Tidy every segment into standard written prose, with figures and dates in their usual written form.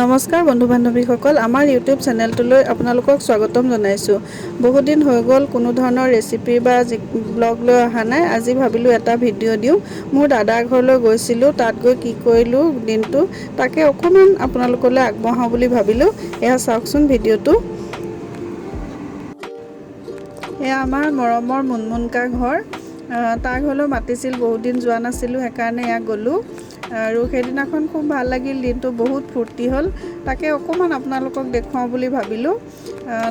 নমস্কাৰ বন্ধু বান্ধৱীসকল, আমাৰ ইউটিউব চেনেলটোলৈ আপোনালোকক স্বাগতম জনাইছোঁ। বহুত দিন হৈ গ'ল কোনো ধৰণৰ ৰেচিপি বা ব্লগ লৈ অহা নাই। আজি ভাবিলোঁ এটা ভিডিঅ' দিওঁ। মোৰ দাদাৰ ঘৰলৈ গৈছিলোঁ, তাত গৈ কি কৰিলোঁ দিনটো তাকে অকণমান আপোনালোকলৈ আগবঢ়াওঁ বুলি ভাবিলোঁ। এয়া চাওকচোন ভিডিঅ'টো। এয়া আমাৰ মৰমৰ মুনমুনকা ঘৰ। তাৰ ঘৰলৈ মাতিছিল, বহুত দিন যোৱা নাছিলোঁ, সেইকাৰণে ইয়াত গ'লোঁ। আৰু সেইদিনাখন খুব ভাল লাগিল, দিনটো বহুত ফূৰ্তি হ'ল। তাকে অকণমান আপোনালোকক দেখুৱাওঁ বুলি ভাবিলোঁ।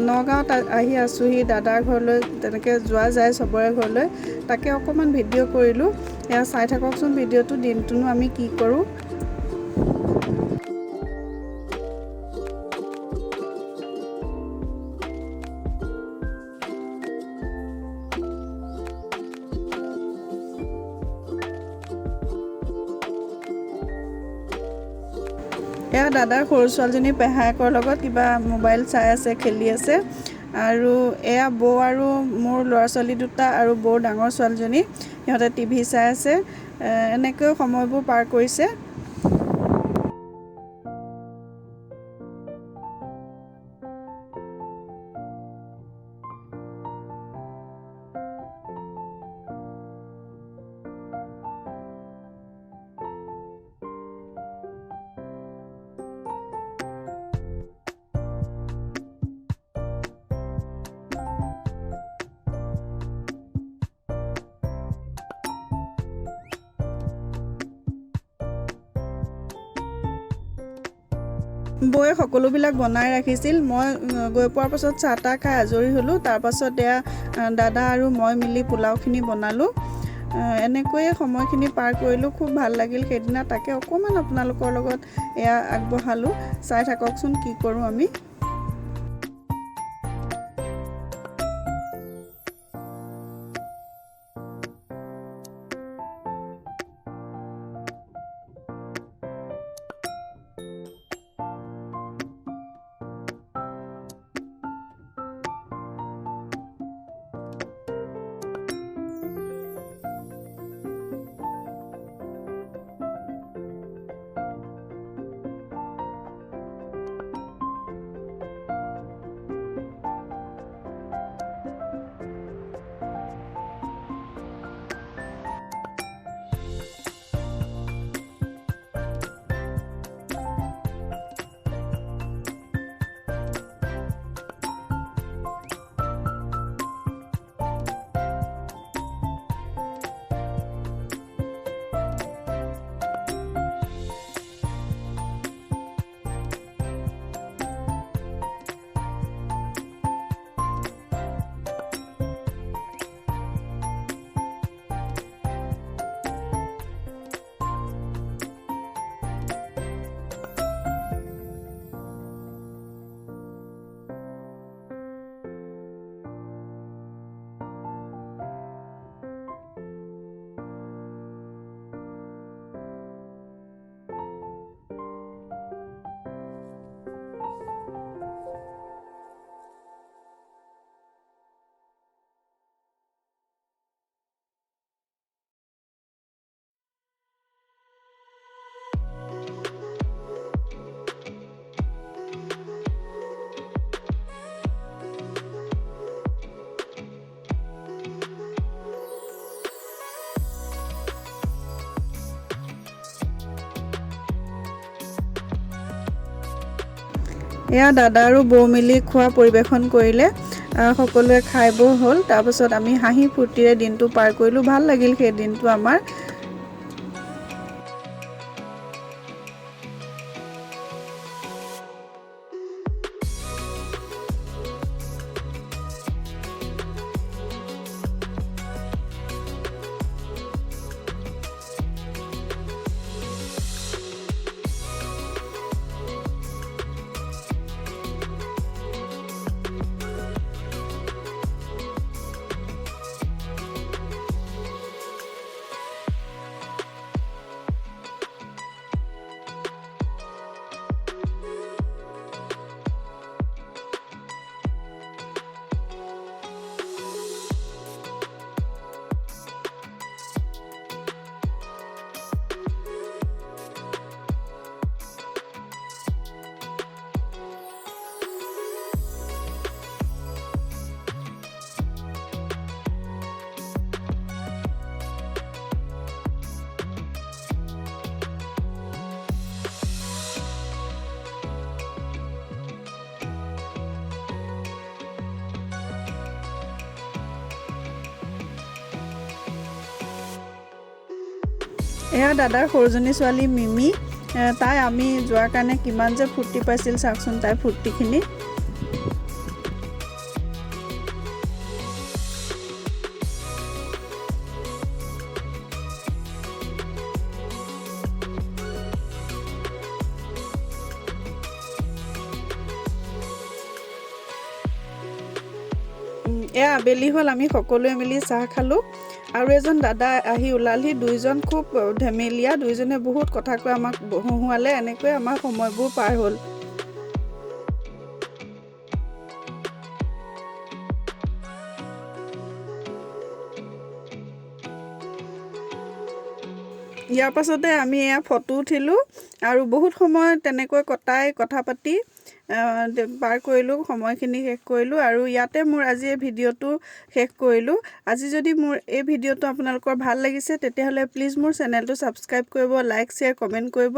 নগাঁৱত আহি আছোঁহি, দাদাৰ ঘৰলৈ তেনেকৈ যোৱা যায় চবৰে ঘৰলৈ। তাকে অকণমান ভিডিঅ' কৰিলোঁ। এয়া চাই থাককচোন ভিডিঅ'টো, দিনটোনো আমি কি কৰোঁ। এয়া দাদাৰ সৰু ছোৱালীজনী পেহায়েকৰ লগত কিবা মোবাইল চাই আছে, খেলি আছে। আৰু এয়া বৌ আৰু মোৰ ল'ৰা ছোৱালী দুটা আৰু বৌৰ ডাঙৰ ছোৱালীজনী, সিহঁতে টিভি চাই আছে। এনেকৈ সময়বোৰ পাৰ কৰিছে। বৌয়ে সকলোবিলাক বনাই ৰাখিছিল। মই গৈ পোৱাৰ পাছত চাহ তাহ খাই আজৰি হ'লোঁ। তাৰপাছত এয়া দাদা আৰু মই মিলি পোলাওখিনি বনালোঁ। এনেকৈয়ে সময়খিনি পাৰ কৰিলোঁ, খুব ভাল লাগিল সেইদিনা। তাকে অকণমান আপোনালোকৰ লগত এয়া আগবঢ়ালোঁ, চাই থাককচোন কি কৰোঁ আমি। এয়া দাদা আৰু বৌ মিলি খোৱা পৰিৱেশন কৰিলে। সকলোৱে খাই বৈ হ'ল। তাৰপাছত আমি হাঁহি ফূৰ্তিৰে দিনটো পাৰ কৰিলোঁ। ভাল লাগিল সেই দিনটো আমাৰ। এয়া দাদাৰ সৰুজনী ছোৱালী মিমি, তাই আমি যোৱাৰ কাৰণে কিমান যে ফূৰ্তি পাইছিল চাওকচোন তাইৰ ফূৰ্তিখিনি। এয়া আবেলি হ'ল, আমি সকলোৱে মিলি চাহ খালোঁ আৰু এজন দাদা আহি ওলালহি। দুইজন খুব ধেমেলীয়া, দুইজনে বহুত কথা কৈ আমাক হহুৱালে। এনেকৈ আমাৰ সময়বোৰ পাৰ হ'ল। ইয়াৰ পাছতে আমি এয়া ফটো উঠিলোঁ আৰু বহুত সময় তেনেকৈ কটাই কথা পাতি পাৰ কৰিলোঁ, সময়খিনি শেষ কৰিলোঁ আৰু ইয়াতে মোৰ আজি এই ভিডিঅ'টো শেষ কৰিলোঁ। আজি যদি মোৰ এই ভিডিঅ'টো আপোনালোকৰ ভাল লাগিছে তেতিয়াহ'লে প্লিজ মোৰ চেনেলটো ছাবস্ক্ৰাইব কৰিব, লাইক শ্বেয়াৰ কমেণ্ট কৰিব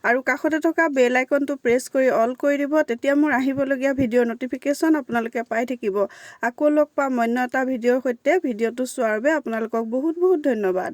আৰু কাষতে থকা বেল আইকনটো প্ৰেছ কৰি অল কৰি দিব। তেতিয়া মোৰ আহিবলগীয়া ভিডিঅ'ৰ ন'টিফিকেশ্যন আপোনালোকে পাই থাকিব। আকৌ লগ পাম অন্য এটা ভিডিঅ'ৰ সৈতে। ভিডিঅ'টো চোৱাৰ বাবে আপোনালোকক বহুত বহুত ধন্যবাদ।